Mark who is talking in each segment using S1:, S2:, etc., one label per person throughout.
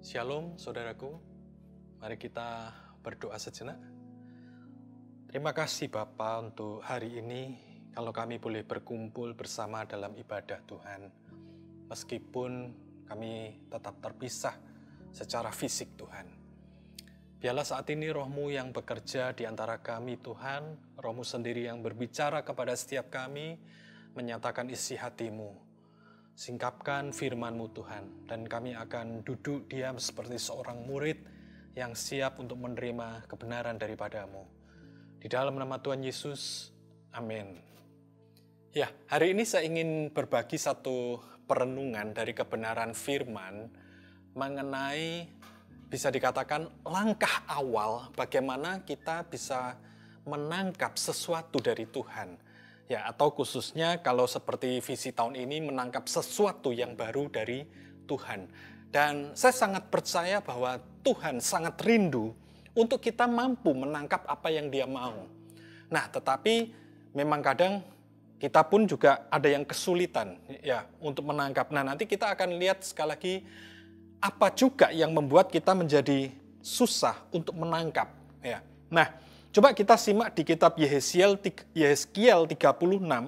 S1: Shalom saudaraku, mari kita berdoa sejenak. Terima kasih Bapa untuk hari ini, kalau kami boleh berkumpul bersama dalam ibadah Tuhan. Meskipun kami tetap terpisah secara fisik Tuhan. Biarlah saat ini Roh-Mu yang bekerja di antara kami Tuhan, Roh-Mu sendiri yang berbicara kepada setiap kami, menyatakan isi hati-Mu. Singkapkan firman-Mu Tuhan, dan kami akan duduk diam seperti seorang murid yang siap untuk menerima kebenaran daripada-Mu. Di dalam nama Tuhan Yesus, amin. Ya, hari ini saya ingin berbagi satu perenungan dari kebenaran firman mengenai, bisa dikatakan, langkah awal bagaimana kita bisa menangkap sesuatu dari Tuhan. Ya, atau khususnya kalau seperti visi tahun ini menangkap sesuatu yang baru dari Tuhan. Dan saya sangat percaya bahwa Tuhan sangat rindu untuk kita mampu menangkap apa yang Dia mau. Nah, tetapi memang kadang kita pun juga ada yang kesulitan ya untuk menangkap. Nah, nanti kita akan lihat sekali lagi apa juga yang membuat kita menjadi susah untuk menangkap ya. Nah, coba kita simak di kitab Yehezkiel 36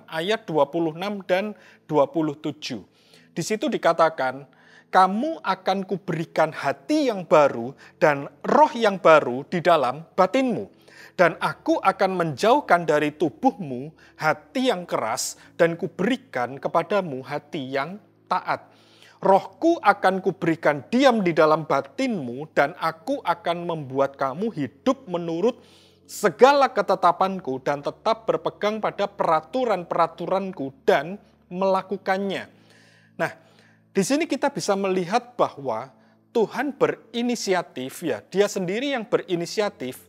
S1: ayat 26 dan 27. Di situ dikatakan, kamu akan kuberikan hati yang baru dan roh yang baru di dalam batinmu. Dan aku akan menjauhkan dari tubuhmu hati yang keras dan kuberikan kepadamu hati yang taat. Rohku akan kuberikan diam di dalam batinmu dan aku akan membuat kamu hidup menurut segala ketetapanku dan tetap berpegang pada peraturan-peraturanku dan melakukannya. Nah, di sini kita bisa melihat bahwa Tuhan berinisiatif ya, Dia sendiri yang berinisiatif.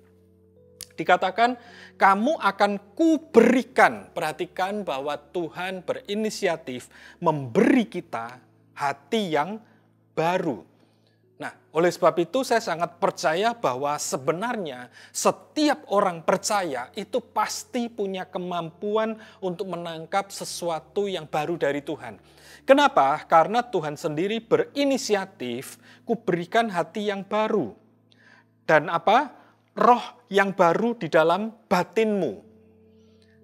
S1: Dikatakan, kamu akan kuberikan. Perhatikan bahwa Tuhan berinisiatif memberi kita hati yang baru. Nah, oleh sebab itu saya sangat percaya bahwa sebenarnya setiap orang percaya itu pasti punya kemampuan untuk menangkap sesuatu yang baru dari Tuhan. Kenapa? Karena Tuhan sendiri berinisiatif, kuberikan hati yang baru. Dan apa? Roh yang baru di dalam batinmu.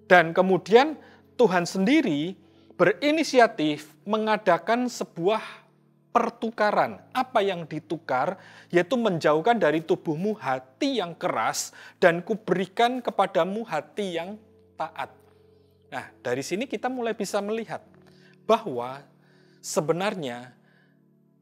S1: Dan kemudian Tuhan sendiri berinisiatif mengadakan sebuah pertukaran. Apa yang ditukar, yaitu menjauhkan dari tubuhmu hati yang keras dan kuberikan kepadamu hati yang taat. Nah, dari sini kita mulai bisa melihat bahwa sebenarnya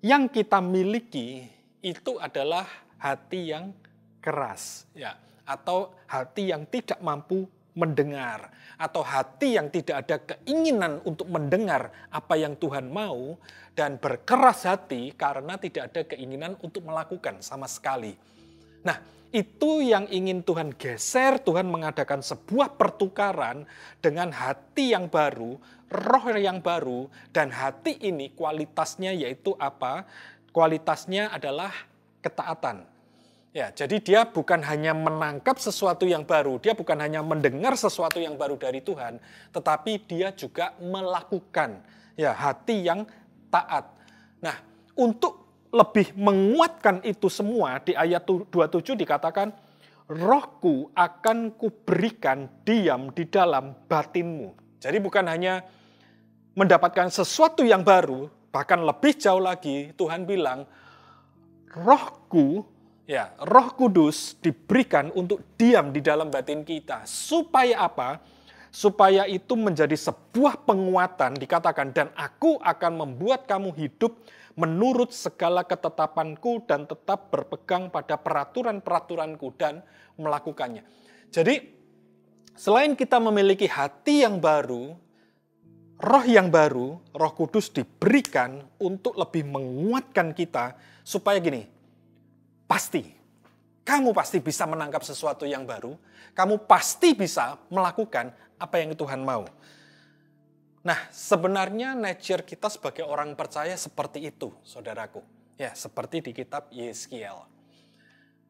S1: yang kita miliki itu adalah hati yang keras, ya, atau hati yang tidak mampu mendengar, atau hati yang tidak ada keinginan untuk mendengar apa yang Tuhan mau, dan berkeras hati karena tidak ada keinginan untuk melakukan sama sekali. Nah, itu yang ingin Tuhan geser. Tuhan mengadakan sebuah pertukaran dengan hati yang baru, roh yang baru, dan hati ini kualitasnya yaitu apa? Kualitasnya adalah ketaatan. Ya, jadi dia bukan hanya menangkap sesuatu yang baru, dia bukan hanya mendengar sesuatu yang baru dari Tuhan, tetapi dia juga melakukan ya hati yang taat. Nah, untuk lebih menguatkan itu semua di ayat 27 dikatakan, rohku akan kuberikan diam di dalam batinmu. Jadi bukan hanya mendapatkan sesuatu yang baru, bahkan lebih jauh lagi Tuhan bilang, rohku, ya, Roh Kudus diberikan untuk diam di dalam batin kita. Supaya apa? Supaya itu menjadi sebuah penguatan, dikatakan, dan aku akan membuat kamu hidup menurut segala ketetapanku dan tetap berpegang pada peraturan-peraturanku dan melakukannya. Jadi, selain kita memiliki hati yang baru, roh yang baru, Roh Kudus diberikan untuk lebih menguatkan kita, supaya gini, kamu pasti bisa menangkap sesuatu yang baru. Kamu pasti bisa melakukan apa yang Tuhan mau. Nah, sebenarnya nature kita sebagai orang percaya seperti itu, saudaraku. Ya, seperti di kitab Yehezkiel.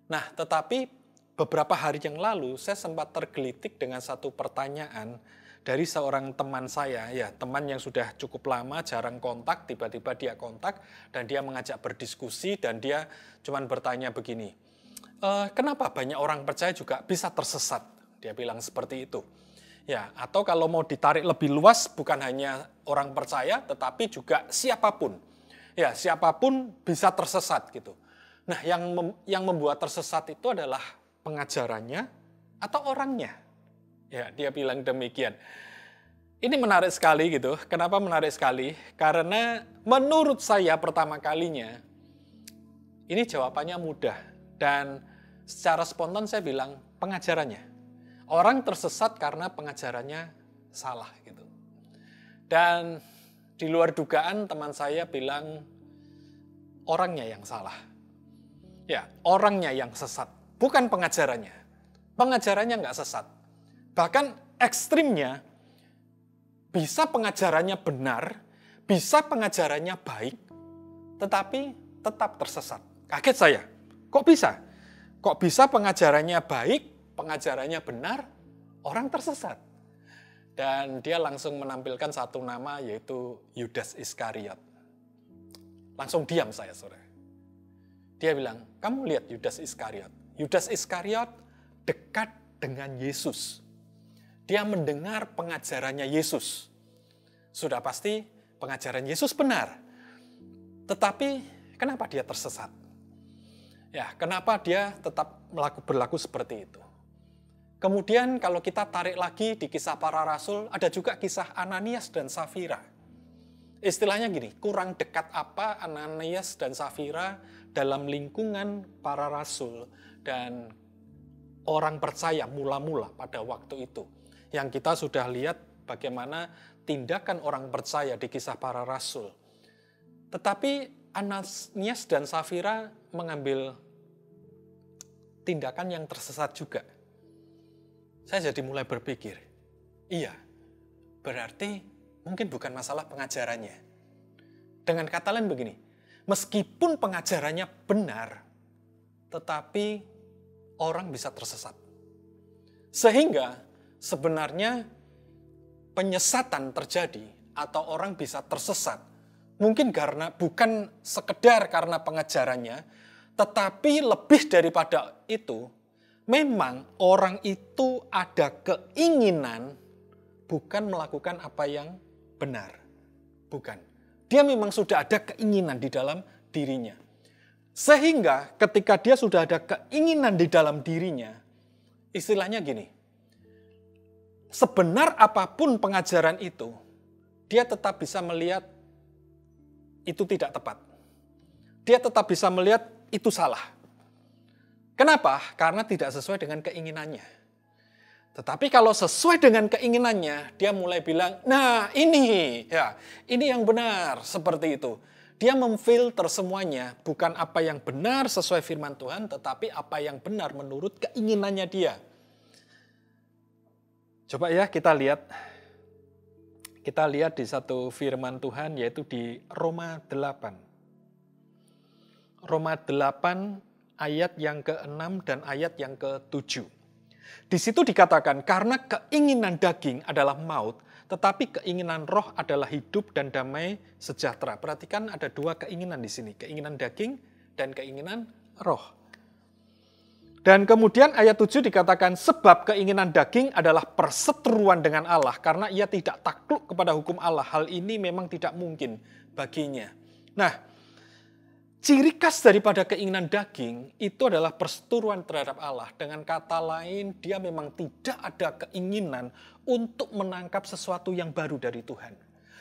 S1: Nah, tetapi beberapa hari yang lalu saya sempat tergelitik dengan satu pertanyaan dari seorang teman saya, ya teman yang sudah cukup lama jarang kontak, tiba-tiba dia kontak dan dia mengajak berdiskusi dan dia cuman bertanya begini, kenapa banyak orang percaya juga bisa tersesat? Dia bilang seperti itu. Ya, atau kalau mau ditarik lebih luas, bukan hanya orang percaya, tetapi juga siapapun. Ya, siapapun bisa tersesat gitu. Nah, yang membuat tersesat itu adalah pengajarannya atau orangnya. Ya, dia bilang demikian. Ini menarik sekali gitu. Kenapa menarik sekali? Karena menurut saya pertama kalinya, ini jawabannya mudah. Dan secara spontan saya bilang pengajarannya. Orang tersesat karena pengajarannya salah gitu. Dan di luar dugaan teman saya bilang orangnya yang salah. Ya, orangnya yang sesat. Bukan pengajarannya. Pengajarannya nggak sesat. Bahkan ekstrimnya, bisa pengajarannya benar, bisa pengajarannya baik, tetapi tetap tersesat. Kaget saya. Kok bisa? Kok bisa pengajarannya baik, pengajarannya benar, orang tersesat? Dan dia langsung menampilkan satu nama, yaitu Yudas Iskariot. Langsung diam saya, saudara. Dia bilang, kamu lihat Yudas Iskariot. Yudas Iskariot dekat dengan Yesus. Dia mendengar pengajarannya Yesus. Sudah pasti pengajaran Yesus benar. Tetapi kenapa dia tersesat? Ya, kenapa dia tetap berlaku seperti itu? Kemudian kalau kita tarik lagi di kisah para rasul, ada juga kisah Ananias dan Safira. Istilahnya gini, kurang dekat apa Ananias dan Safira dalam lingkungan para rasul dan orang percaya mula-mula pada waktu itu. Yang kita sudah lihat bagaimana tindakan orang percaya di kisah para rasul. Tetapi Ananias dan Safira mengambil tindakan yang tersesat juga. Saya jadi mulai berpikir, iya, berarti mungkin bukan masalah pengajarannya. Dengan kata lain begini, meskipun pengajarannya benar, tetapi orang bisa tersesat. Sehingga sebenarnya penyesatan terjadi atau orang bisa tersesat mungkin bukan sekedar karena pengajarannya, tetapi lebih daripada itu, memang orang itu ada keinginan bukan melakukan apa yang benar. Bukan. Dia memang sudah ada keinginan di dalam dirinya. Sehingga ketika dia sudah ada keinginan di dalam dirinya, istilahnya gini, sebenar apapun pengajaran itu, dia tetap bisa melihat itu tidak tepat. Dia tetap bisa melihat itu salah. Kenapa? Karena tidak sesuai dengan keinginannya. Tetapi kalau sesuai dengan keinginannya, dia mulai bilang, nah ini yang benar, seperti itu. Dia memfilter semuanya, bukan apa yang benar sesuai firman Tuhan, tetapi apa yang benar menurut keinginannya dia. Coba ya kita lihat di satu firman Tuhan, yaitu di Roma 8. Roma 8 ayat yang ke-6 dan ayat yang ke-7. Di situ dikatakan, karena keinginan daging adalah maut, tetapi keinginan roh adalah hidup dan damai sejahtera. Perhatikan ada dua keinginan di sini, keinginan daging dan keinginan roh. Dan kemudian ayat 7 dikatakan, sebab keinginan daging adalah perseteruan dengan Allah, karena ia tidak takluk kepada hukum Allah. Hal ini memang tidak mungkin baginya. Nah, ciri khas daripada keinginan daging itu adalah perseteruan terhadap Allah. Dengan kata lain, dia memang tidak ada keinginan untuk menangkap sesuatu yang baru dari Tuhan.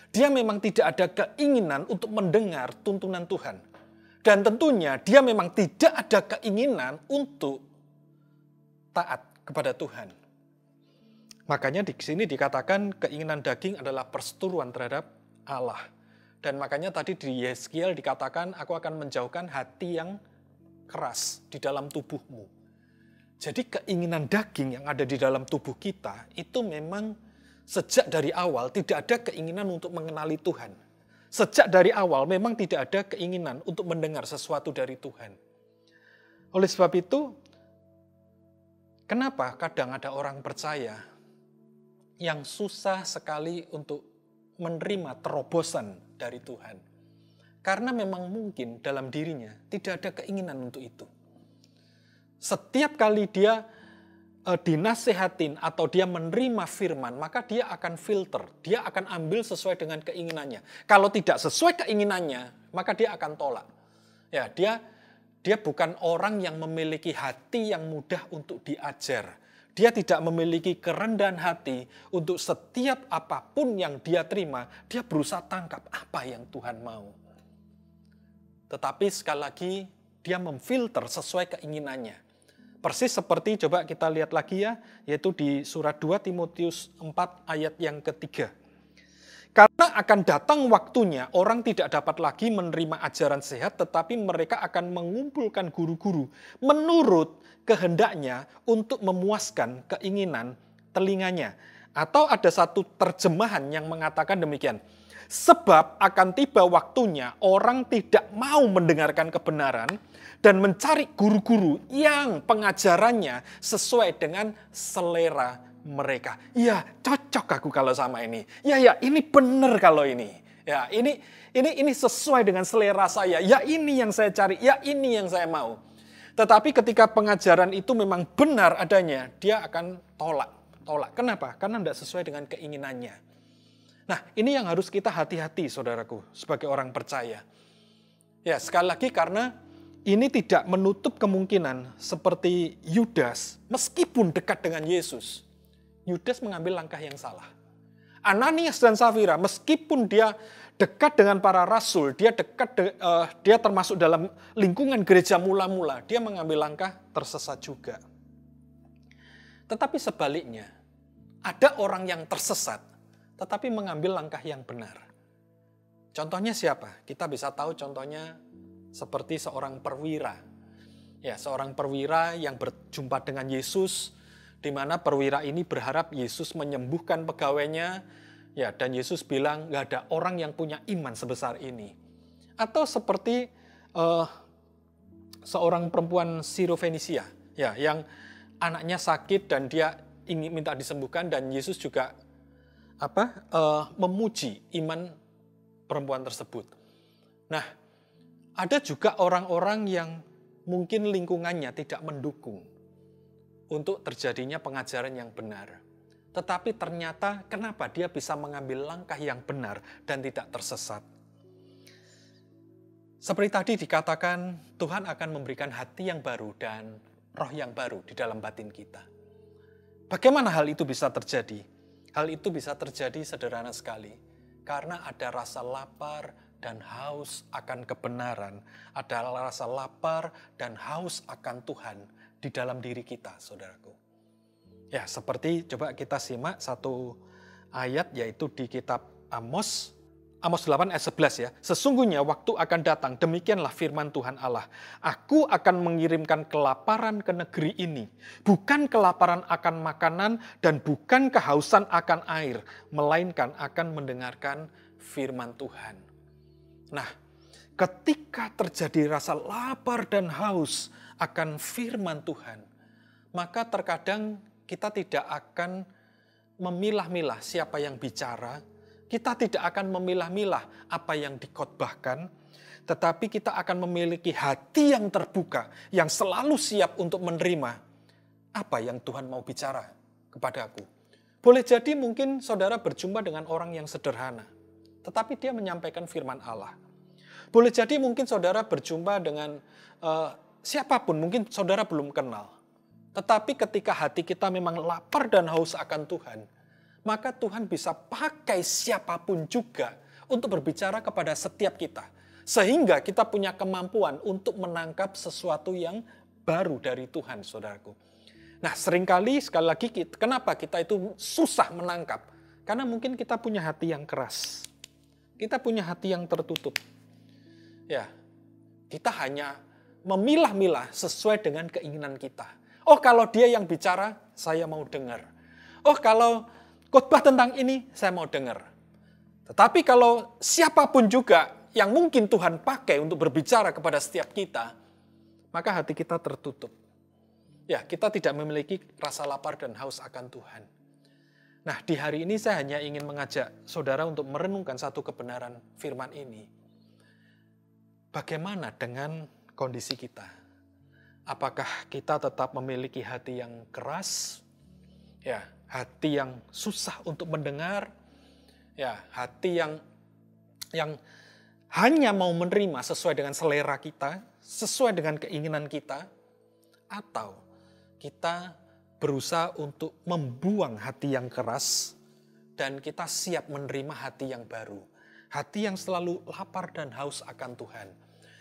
S1: Dia memang tidak ada keinginan untuk mendengar tuntunan Tuhan. Dan tentunya dia memang tidak ada keinginan untuk taat kepada Tuhan. Makanya di sini dikatakan keinginan daging adalah perseteruan terhadap Allah. Dan makanya tadi di Yeskiel dikatakan, aku akan menjauhkan hati yang keras di dalam tubuhmu. Jadi keinginan daging yang ada di dalam tubuh kita, itu memang sejak dari awal tidak ada keinginan untuk mengenali Tuhan. Sejak dari awal memang tidak ada keinginan untuk mendengar sesuatu dari Tuhan. Oleh sebab itu, kenapa kadang ada orang percaya, yang susah sekali untuk menerima terobosan dari Tuhan. Karena memang mungkin dalam dirinya tidak ada keinginan untuk itu. Setiap kali dia dinasehatin atau dia menerima firman, maka dia akan filter, dia akan ambil sesuai dengan keinginannya. Kalau tidak sesuai keinginannya, maka dia akan tolak. Ya, dia bukan orang yang memiliki hati yang mudah untuk diajar. Dia tidak memiliki kerendahan hati untuk setiap apapun yang dia terima, dia berusaha tangkap apa yang Tuhan mau. Tetapi sekali lagi, dia memfilter sesuai keinginannya. Persis seperti, coba kita lihat lagi ya, yaitu di surat 2 Timotius 4 ayat yang ketiga. Karena akan datang waktunya orang tidak dapat lagi menerima ajaran sehat, tetapi mereka akan mengumpulkan guru-guru menurut kehendaknya untuk memuaskan keinginan telinganya. Atau ada satu terjemahan yang mengatakan demikian. Sebab akan tiba waktunya orang tidak mau mendengarkan kebenaran dan mencari guru-guru yang pengajarannya sesuai dengan selera mereka. Ya, cocok aku kalau sama ini. Ya, ini benar kalau ini. Ya, ini sesuai dengan selera saya. Ya, ini yang saya cari. Ya, ini yang saya mau. Tetapi ketika pengajaran itu memang benar adanya, dia akan tolak. Kenapa? Karena tidak sesuai dengan keinginannya. Nah, ini yang harus kita hati-hati, saudaraku, sebagai orang percaya. Ya, sekali lagi karena ini tidak menutup kemungkinan seperti Yudas, meskipun dekat dengan Yesus. Yudas mengambil langkah yang salah. Ananias dan Safira, meskipun dia dekat dengan para rasul, dia termasuk dalam lingkungan gereja mula-mula, dia mengambil langkah tersesat juga. Tetapi sebaliknya, ada orang yang tersesat, tetapi mengambil langkah yang benar. Contohnya siapa? Kita bisa tahu contohnya seperti seorang perwira. Ya, seorang perwira yang berjumpa dengan Yesus, di mana perwira ini berharap Yesus menyembuhkan pegawainya, ya, dan Yesus bilang nggak ada orang yang punya iman sebesar ini. Atau seperti seorang perempuan Sirofenisia, ya, yang anaknya sakit dan dia ingin minta disembuhkan, dan Yesus juga memuji iman perempuan tersebut. Nah, ada juga orang-orang yang mungkin lingkungannya tidak mendukung untuk terjadinya pengajaran yang benar. Tetapi ternyata kenapa dia bisa mengambil langkah yang benar dan tidak tersesat? Seperti tadi dikatakan, Tuhan akan memberikan hati yang baru dan roh yang baru di dalam batin kita. Bagaimana hal itu bisa terjadi? Hal itu bisa terjadi sederhana sekali. Karena ada rasa lapar dan haus akan kebenaran. Ada rasa lapar dan haus akan Tuhan di dalam diri kita, saudaraku. Ya, seperti coba kita simak satu ayat, yaitu di kitab Amos 8 ayat 11 ya. Sesungguhnya waktu akan datang, demikianlah firman Tuhan Allah. Aku akan mengirimkan kelaparan ke negeri ini. Bukan kelaparan akan makanan dan bukan kehausan akan air. Melainkan akan mendengarkan firman Tuhan. Nah, ketika terjadi rasa lapar dan haus akan firman Tuhan, maka terkadang kita tidak akan memilah-milah siapa yang bicara, kita tidak akan memilah-milah apa yang dikhotbahkan, tetapi kita akan memiliki hati yang terbuka, yang selalu siap untuk menerima apa yang Tuhan mau bicara kepadaku. Boleh jadi mungkin saudara berjumpa dengan orang yang sederhana, tetapi dia menyampaikan firman Allah. Boleh jadi mungkin saudara berjumpa dengan siapapun, mungkin saudara belum kenal. Tetapi ketika hati kita memang lapar dan haus akan Tuhan, maka Tuhan bisa pakai siapapun juga untuk berbicara kepada setiap kita. Sehingga kita punya kemampuan untuk menangkap sesuatu yang baru dari Tuhan, saudaraku. Nah, seringkali, sekali lagi, kenapa kita itu susah menangkap? Karena mungkin kita punya hati yang keras. Kita punya hati yang tertutup. Ya, kita hanya memilah-milah sesuai dengan keinginan kita. Oh, kalau dia yang bicara, saya mau dengar. Oh, kalau khotbah tentang ini, saya mau dengar. Tetapi kalau siapapun juga yang mungkin Tuhan pakai untuk berbicara kepada setiap kita, maka hati kita tertutup. Ya, kita tidak memiliki rasa lapar dan haus akan Tuhan. Nah, di hari ini saya hanya ingin mengajak saudara untuk merenungkan satu kebenaran firman ini. Bagaimana dengan kondisi kita? Apakah kita tetap memiliki hati yang keras? Ya, hati yang susah untuk mendengar? Ya, hati yang hanya mau menerima sesuai dengan selera kita, sesuai dengan keinginan kita? Atau kita berusaha untuk membuang hati yang keras dan kita siap menerima hati yang baru. Hati yang selalu lapar dan haus akan Tuhan.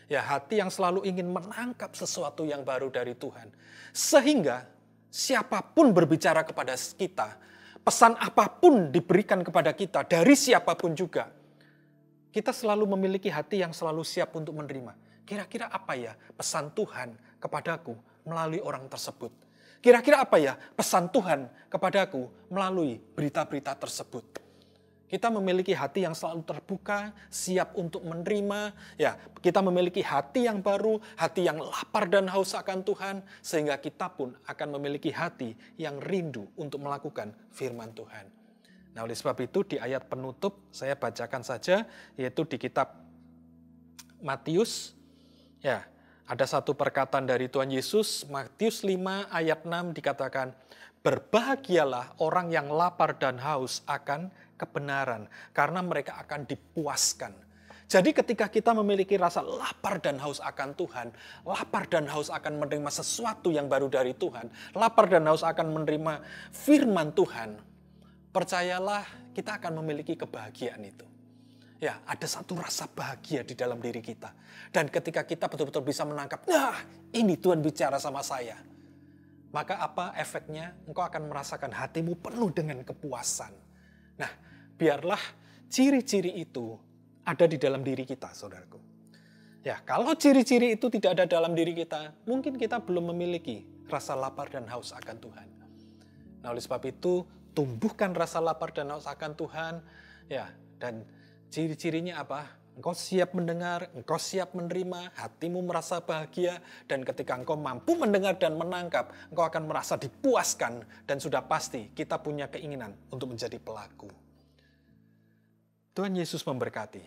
S1: Ya, hati yang selalu ingin menangkap sesuatu yang baru dari Tuhan. Sehingga siapapun berbicara kepada kita, pesan apapun diberikan kepada kita dari siapapun juga, kita selalu memiliki hati yang selalu siap untuk menerima. Kira-kira apa ya pesan Tuhan kepadaku melalui orang tersebut? Kira-kira apa ya pesan Tuhan kepadaku melalui berita-berita tersebut? Kita memiliki hati yang selalu terbuka, siap untuk menerima. Ya, kita memiliki hati yang baru, hati yang lapar dan haus akan Tuhan, sehingga kita pun akan memiliki hati yang rindu untuk melakukan firman Tuhan. Nah, oleh sebab itu di ayat penutup saya bacakan saja, yaitu di kitab Matius. Ya, ada satu perkataan dari Tuhan Yesus, Matius 5 ayat 6 dikatakan, berbahagialah orang yang lapar dan haus akan kebenaran, karena mereka akan dipuaskan. Jadi ketika kita memiliki rasa lapar dan haus akan Tuhan, lapar dan haus akan menerima sesuatu yang baru dari Tuhan, lapar dan haus akan menerima firman Tuhan, percayalah kita akan memiliki kebahagiaan itu. Ya, ada satu rasa bahagia di dalam diri kita. Dan ketika kita betul-betul bisa menangkap, nah ini Tuhan bicara sama saya. Maka apa efeknya? Engkau akan merasakan hatimu penuh dengan kepuasan. Nah, biarlah ciri-ciri itu ada di dalam diri kita, saudaraku. Ya, kalau ciri-ciri itu tidak ada dalam diri kita, mungkin kita belum memiliki rasa lapar dan haus akan Tuhan. Nah, oleh sebab itu, tumbuhkan rasa lapar dan haus akan Tuhan. Ya, dan ciri-cirinya apa? Engkau siap mendengar, engkau siap menerima, hatimu merasa bahagia, dan ketika engkau mampu mendengar dan menangkap, engkau akan merasa dipuaskan, dan sudah pasti kita punya keinginan untuk menjadi pelaku. Tuhan Yesus memberkati.